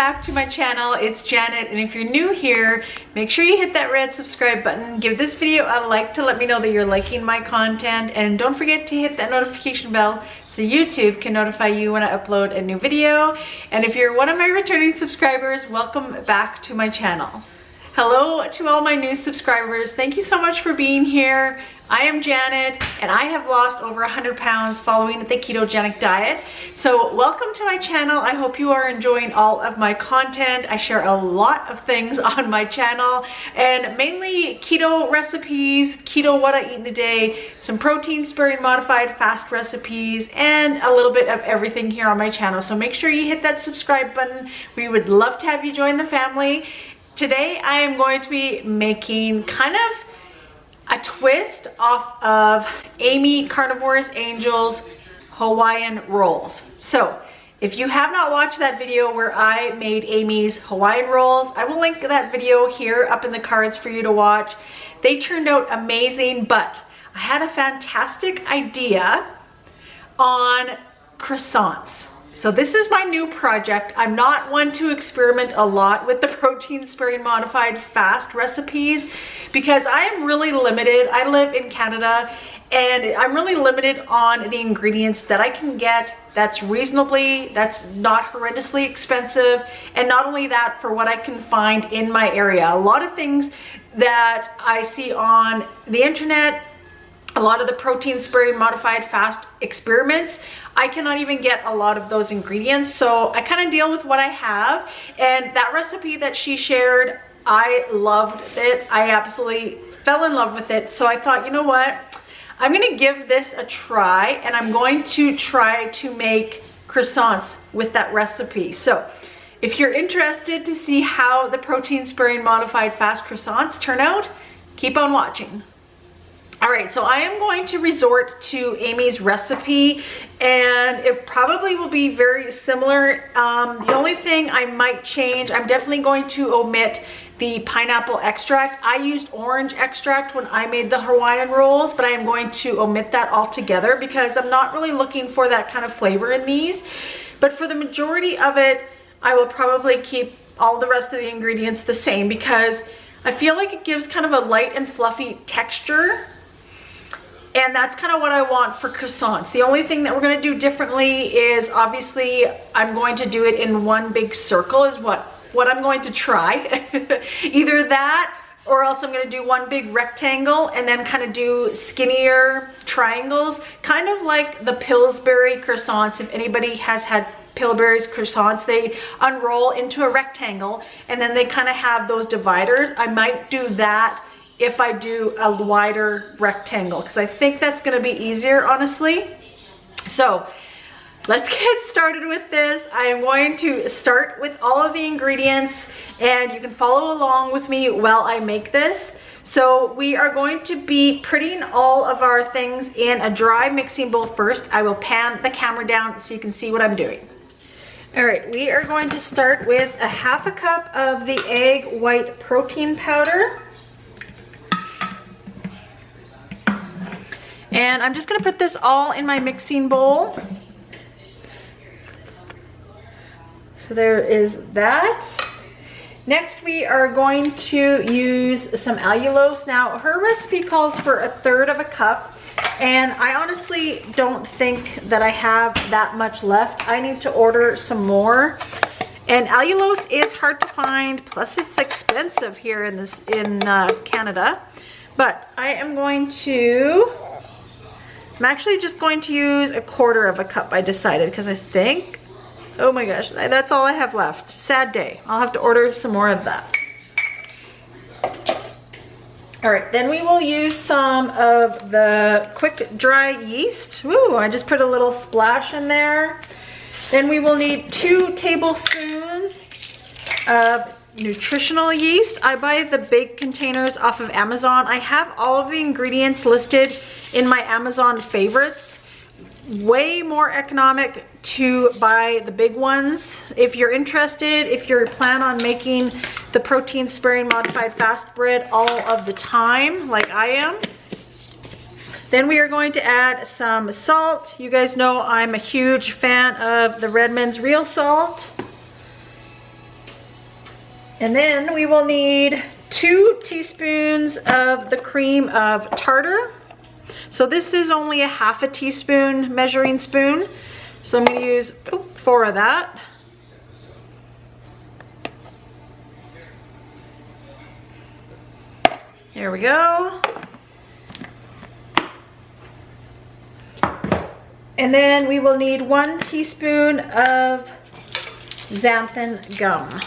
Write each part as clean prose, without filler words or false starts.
back to my channel. It's Janet, and if you're new here, make sure you hit that red subscribe button. Give this video a like to let me know that you're liking my content, and don't forget to hit that notification bell so YouTube can notify you when I upload a new video. And if you're one of my returning subscribers, welcome back to my channel. Hello to all my new subscribers. Thank you so much for being here. I am Janet, and I have lost over 100 pounds following the ketogenic diet. So welcome to my channel. I hope you are enjoying all of my content. I share a lot of things on my channel, and mainly keto recipes, keto what I eat in a day, some protein sparing modified fast recipes, and a little bit of everything here on my channel. So make sure you hit that subscribe button. We would love to have you join the family. Today I am going to be making kind of a twist off of Amy Carnivorous Angel's Hawaiian rolls. So if you have not watched that video where I made Amy's Hawaiian rolls, I will link that video here up in the cards for you to watch. They turned out amazing, but I had a fantastic idea on croissants. So this is my new project. I'm not one to experiment a lot with the protein sparing modified fast recipes because I am really limited. I live in Canada and I'm really limited on the ingredients that I can get that's not horrendously expensive, and not only that, for what I can find in my area. A lot of things that I see on the internet, a lot of the protein sparing modified fast experiments, I cannot even get a lot of those ingredients. So I kind of deal with what I have, and that recipe that she shared, I loved it. I absolutely fell in love with it. So I thought, you know what? I'm gonna give this a try, and I'm going to try to make croissants with that recipe. So if you're interested to see how the protein sparing modified fast croissants turn out, keep on watching. All right, so I am going to resort to Amy's recipe, and it probably will be very similar. The only thing I might change, I'm definitely going to omit the pineapple extract. I used orange extract when I made the Hawaiian rolls, but I am going to omit that altogether because I'm not really looking for that kind of flavor in these. But for the majority of it, I will probably keep all the rest of the ingredients the same because I feel like it gives kind of a light and fluffy texture. And that's kind of what I want for croissants. The only thing that we're gonna do differently is, obviously, I'm going to do it in one big circle is what I'm going to try. Either that, or else I'm gonna do one big rectangle and then kind of do skinnier triangles, kind of like the Pillsbury croissants. If anybody has had Pillsbury's croissants, they unroll into a rectangle and then they kind of have those dividers. I might do that if I do a wider rectangle, because I think that's gonna be easier, honestly. So let's get started with this. I am going to start with all of the ingredients, and you can follow along with me while I make this. So we are going to be putting all of our things in a dry mixing bowl first. I will pan the camera down so you can see what I'm doing. All right, we are going to start with a half a cup of the egg white protein powder. And I'm just gonna put this all in my mixing bowl. So there is that. Next, we are going to use some allulose. Now, her recipe calls for 1/3 of a cup, and I honestly don't think that I have that much left. I need to order some more. And allulose is hard to find, plus it's expensive here in Canada. But I'm actually just going to use 1/4 of a cup, I decided, because I think, oh my gosh, that's all I have left. Sad day. I'll have to order some more of that. All right, then we will use some of the quick dry yeast. Ooh, I just put a little splash in there. Then we will need 2 tablespoons of nutritional yeast. I buy the big containers off of Amazon. I have all of the ingredients listed in my Amazon favorites. Way more economic to buy the big ones. If you're interested, if you're planning on making the protein sparing modified fast bread all of the time, like I am, then we are going to add some salt. You guys know I'm a huge fan of the Redmond's real salt. And then we will need 2 teaspoons of the cream of tartar. So this is only a half a teaspoon measuring spoon. So I'm going to use 4 of that. There we go. And then we will need 1 teaspoon of xanthan gum.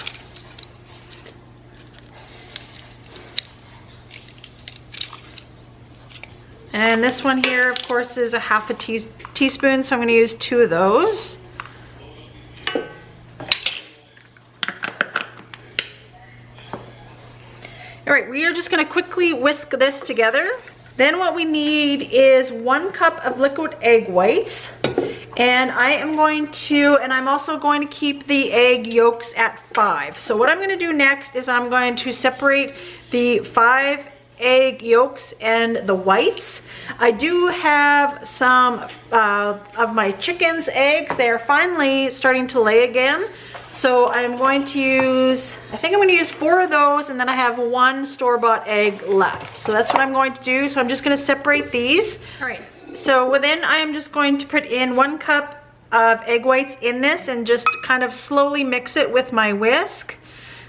And this one here, of course, is a half a teaspoon, so I'm going to use 2 of those. All right, we are just going to quickly whisk this together. Then what we need is 1 cup of liquid egg whites. And I am going to, and I'm also going to keep the egg yolks at 5. So what I'm going to do next is I'm going to separate the 5 egg yolks and the whites. I do have some of my chicken's eggs. They are finally starting to lay again. So I'm going to use, I think I'm going to use 4 of those, and then I have 1 store-bought egg left. So that's what I'm going to do. So I'm just going to separate these. All right. So then I'm just going to put in 1 cup of egg whites in this and just kind of slowly mix it with my whisk.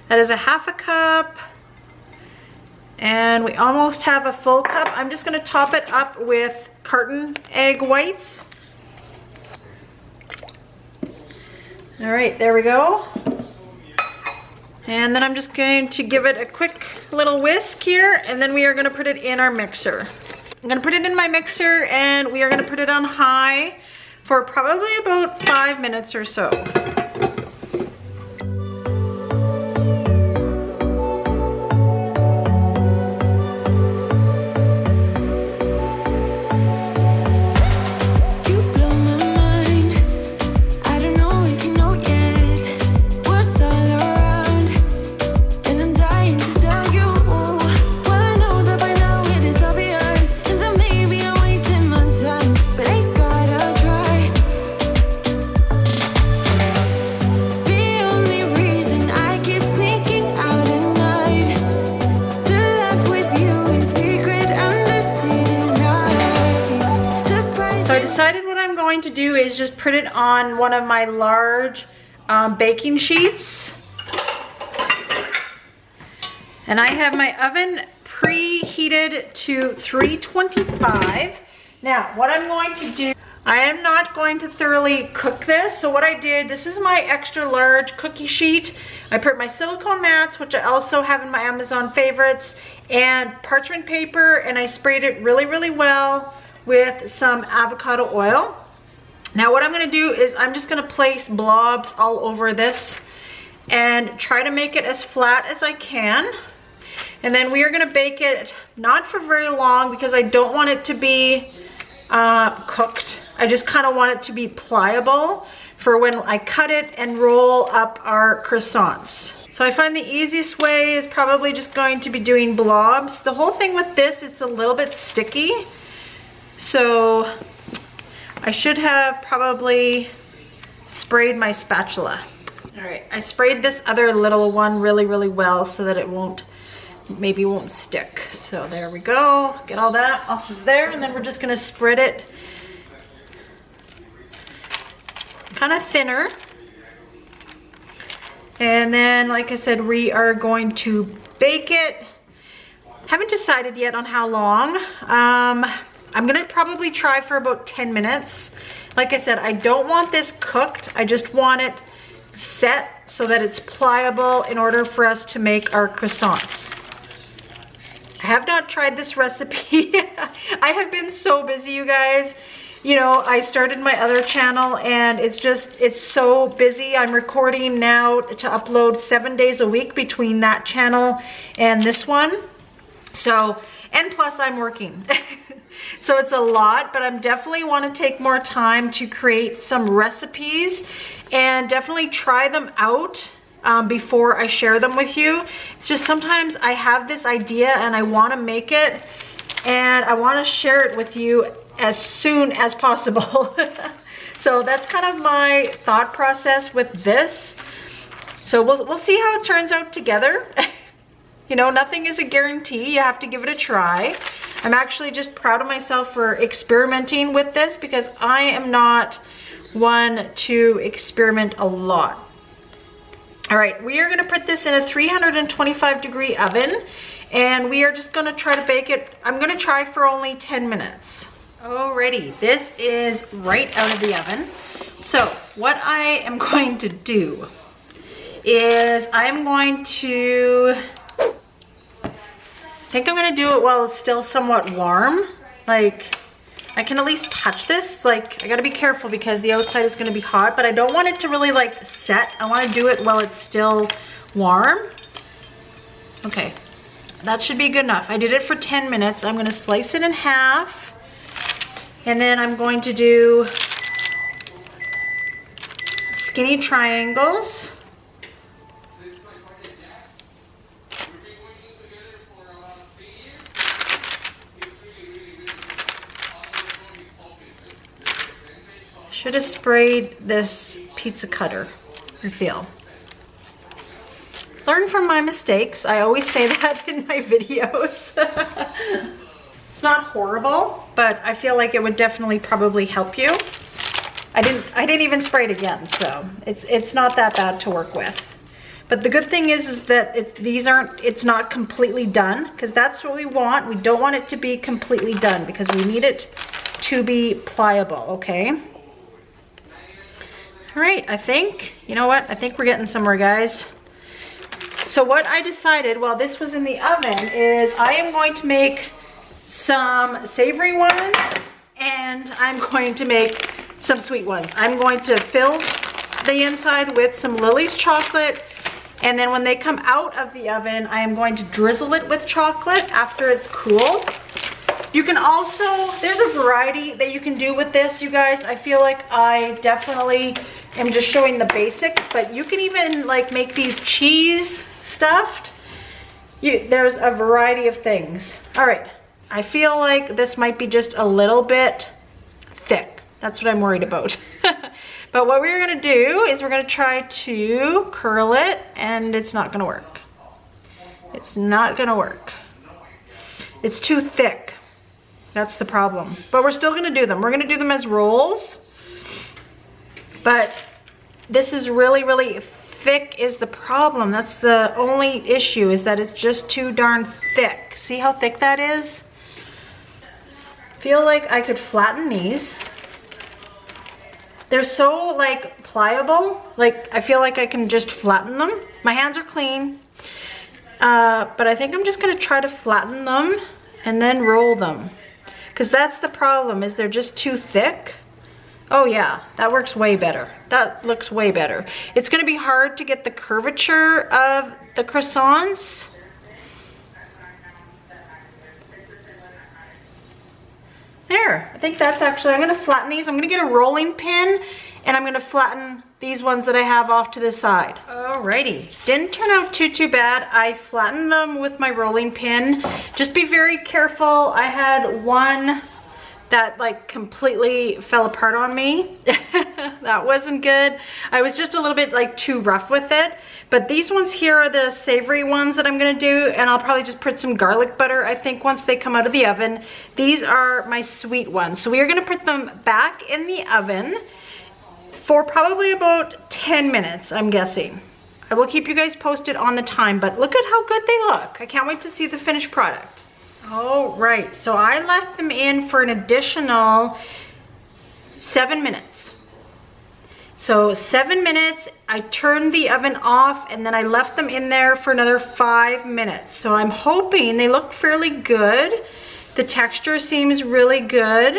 That is a half a cup. And we almost have a full cup. I'm just going to top it up with carton egg whites. All right, there we go. And then I'm just going to give it a quick little whisk here, and then we are going to put it in our mixer. I'm going to put it in my mixer, and we are going to put it on high for probably about 5 minutes or so. To do is just put it on one of my large baking sheets, and I have my oven preheated to 325. Now what I'm going to do, I am not going to thoroughly cook this. So what I did, this is my extra large cookie sheet. I put my silicone mats, which I also have in my Amazon favorites, and parchment paper, and I sprayed it really well with some avocado oil. Now what I'm going to do is I'm just going to place blobs all over this and try to make it as flat as I can. And then we are going to bake it not for very long because I don't want it to be cooked. I just kind of want it to be pliable for when I cut it and roll up our croissants. So I find the easiest way is probably just going to be doing blobs. The whole thing with this, it's a little bit sticky. So I should have probably sprayed my spatula. All right, I sprayed this other little one really well so that it maybe won't stick. So there we go. Get all that off of there, and then we're just gonna spread it kind of thinner. And then, like I said, we are going to bake it. Haven't decided yet on how long. I'm gonna probably try for about 10 minutes. Like I said, I don't want this cooked. I just want it set so that it's pliable in order for us to make our croissants. I have not tried this recipe. I have been so busy, you guys. You know, I started my other channel and it's so busy. I'm recording now to upload 7 days a week between that channel and this one. So, and plus I'm working. So it's a lot, but I'm definitely want to take more time to create some recipes and definitely try them out before I share them with you. It's just sometimes I have this idea and I want to make it and I want to share it with you as soon as possible. So that's kind of my thought process with this. So we'll see how it turns out together. You know, nothing is a guarantee. You have to give it a try. I'm actually just proud of myself for experimenting with this because I am not one to experiment a lot. All right, we are gonna put this in a 325-degree oven, and we are just gonna try to bake it. I'm gonna try for only 10 minutes. Alrighty, this is right out of the oven. So what I am going to do is I'm going to, I think I'm gonna do it while it's still somewhat warm. Like, I can at least touch this. Like, I gotta be careful because the outside is gonna be hot, but I don't want it to really like set. I wanna do it while it's still warm. Okay, that should be good enough. I did it for 10 minutes. I'm gonna slice it in half, and then I'm going to do skinny triangles. Should have sprayed this pizza cutter, I feel. Learn from my mistakes. I always say that in my videos. It's not horrible, but I feel like it would definitely probably help you. I didn't even spray it again, so it's not that bad to work with. But the good thing is that it's not completely done, because that's what we want. We don't want it to be completely done because we need it to be pliable, okay? All right, I think, you know what? I think we're getting somewhere, guys. So what I decided while this was in the oven is I am going to make some savory ones and I'm going to make some sweet ones. I'm going to fill the inside with some Lily's chocolate, and then when they come out of the oven, I am going to drizzle it with chocolate after it's cooled. You can also, there's a variety that you can do with this, you guys. I feel like I definitely am just showing the basics, but you can even like make these cheese stuffed. There's a variety of things. All right, I feel like this might be just a little bit thick. That's what I'm worried about. But what we're gonna do is we're gonna try to curl it, and it's not gonna work. It's not gonna work. It's too thick. That's the problem. But we're still gonna do them. We're gonna do them as rolls. But this is really, really thick is the problem. That's the only issue, is that it's just too darn thick. See how thick that is? Feel like I could flatten these. They're so like pliable. Like, I feel like I can just flatten them. My hands are clean. But I think I'm just gonna try to flatten them and then roll them. Because that's the problem, is they're just too thick. Oh yeah, that works way better. That looks way better. It's gonna be hard to get the curvature of the croissants. There, I think that's actually, I'm gonna flatten these. I'm gonna get a rolling pin and I'm gonna flatten these ones that I have off to the side. Alrighty, didn't turn out too bad. I flattened them with my rolling pin. Just be very careful. I had one that like completely fell apart on me. That wasn't good. I was just a little bit like too rough with it. But these ones here are the savory ones that I'm gonna do, and I'll probably just put some garlic butter, I think, once they come out of the oven. These are my sweet ones. So we are gonna put them back in the oven for probably about 10 minutes, I'm guessing. I will keep you guys posted on the time, but look at how good they look. I can't wait to see the finished product. All right, so I left them in for an additional 7 minutes. So 7 minutes, I turned the oven off, and then I left them in there for another 5 minutes. So I'm hoping they look fairly good. The texture seems really good.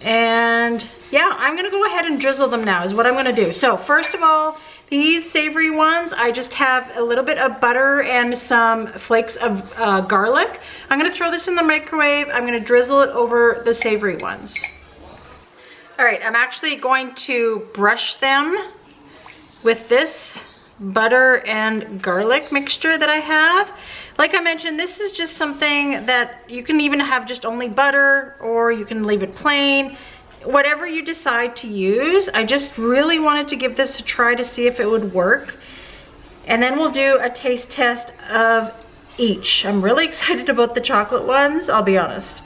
And yeah, I'm gonna go ahead and drizzle them now is what I'm gonna do. So first of all, these savory ones, I just have a little bit of butter and some flakes of garlic. I'm gonna throw this in the microwave. I'm gonna drizzle it over the savory ones. All right, I'm actually going to brush them with this butter and garlic mixture that I have. Like I mentioned, this is just something that you can even have just only butter, or you can leave it plain. whatever you decide to use, I just really wanted to give this a try to see if it would work. And then we'll do a taste test of each. I'm really excited about the chocolate ones, I'll be honest.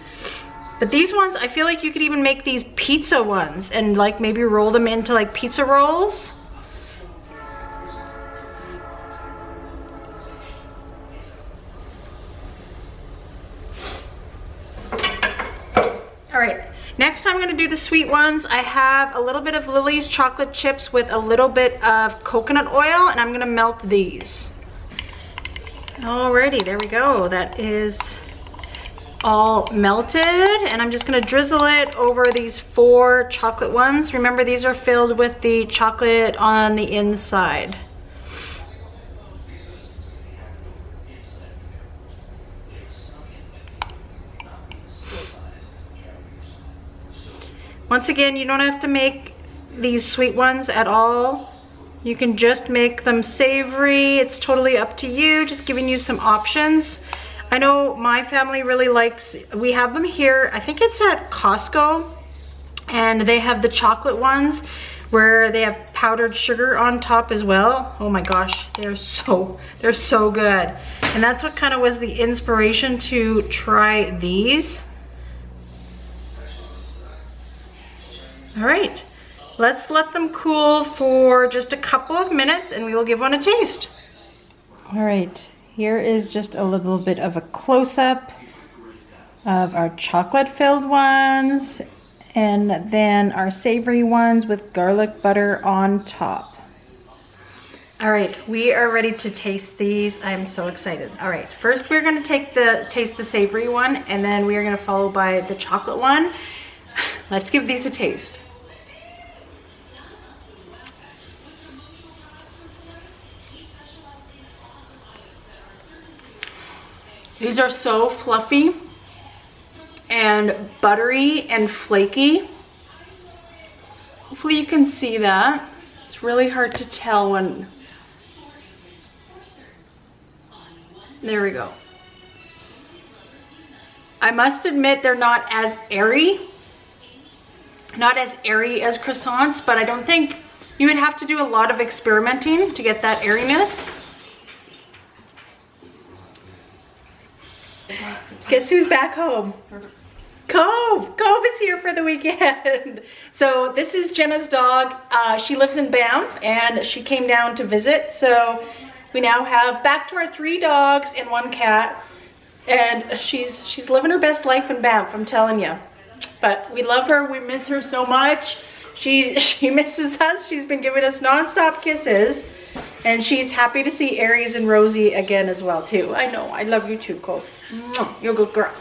But these ones, I feel like you could even make these pizza ones and like maybe roll them into like pizza rolls. All right, next I'm gonna do the sweet ones. I have a little bit of Lily's chocolate chips with a little bit of coconut oil, and I'm gonna melt these. Alrighty, there we go. That is all melted, and I'm just gonna drizzle it over these 4 chocolate ones. Remember, these are filled with the chocolate on the inside. Once again, you don't have to make these sweet ones at all. You can just make them savory. It's totally up to you, just giving you some options. I know my family really likes, we have them here, I think it's at Costco, and they have the chocolate ones where they have powdered sugar on top as well. Oh my gosh, they're so good. And that's what kind of was the inspiration to try these. All right, let's let them cool for just a couple of minutes and we will give one a taste. All right, here is just a little bit of a close-up of our chocolate-filled ones and then our savory ones with garlic butter on top. All right, we are ready to taste these. I am so excited. All right, first we're gonna taste the savory one, and then we are gonna follow by the chocolate one. Let's give these a taste. These are so fluffy and buttery and flaky. Hopefully you can see that. It's really hard to tell when... There we go. I must admit they're not as airy. Not as airy as croissants, but I don't think you would have to do a lot of experimenting to get that airiness. Guess who's back home? Cove! Cove is here for the weekend. So this is Jenna's dog. She lives in Banff and she came down to visit. So we now have back to our 3 dogs and 1 cat. And she's living her best life in Banff, I'm telling you. But we love her, we miss her so much. She misses us. She's been giving us non-stop kisses. And she's happy to see Aries and Rosie again as well too. I know, I love you too, Cole. You're a good girl.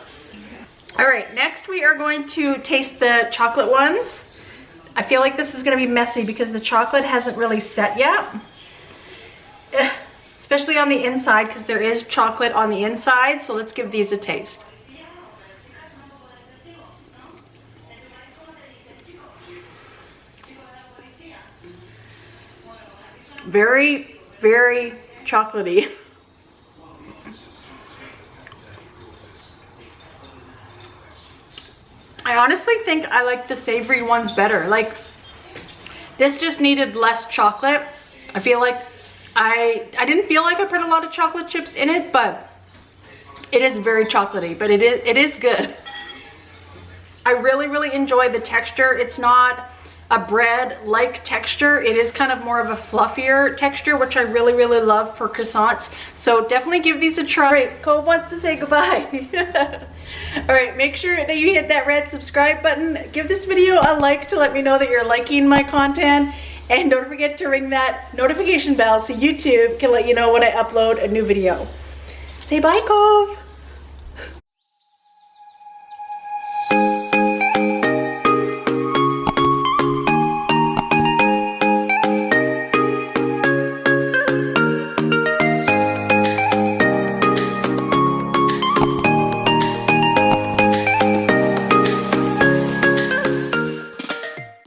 All right, next we are going to taste the chocolate ones. I feel like this is gonna be messy because the chocolate hasn't really set yet. Especially on the inside because there is chocolate on the inside. So let's give these a taste. Very, very chocolatey. I honestly think I like the savory ones better. Like, this just needed less chocolate. I feel like I didn't feel like I put a lot of chocolate chips in it, but it is very chocolatey, but it is good. I really, really enjoy the texture. It's not a bread-like texture. It is kind of more of a fluffier texture, which I really, really love for croissants. So definitely give these a try. All right, Cove wants to say goodbye. All right, make sure that you hit that red subscribe button. Give this video a like to let me know that you're liking my content. And don't forget to ring that notification bell so YouTube can let you know when I upload a new video. Say bye, Cove.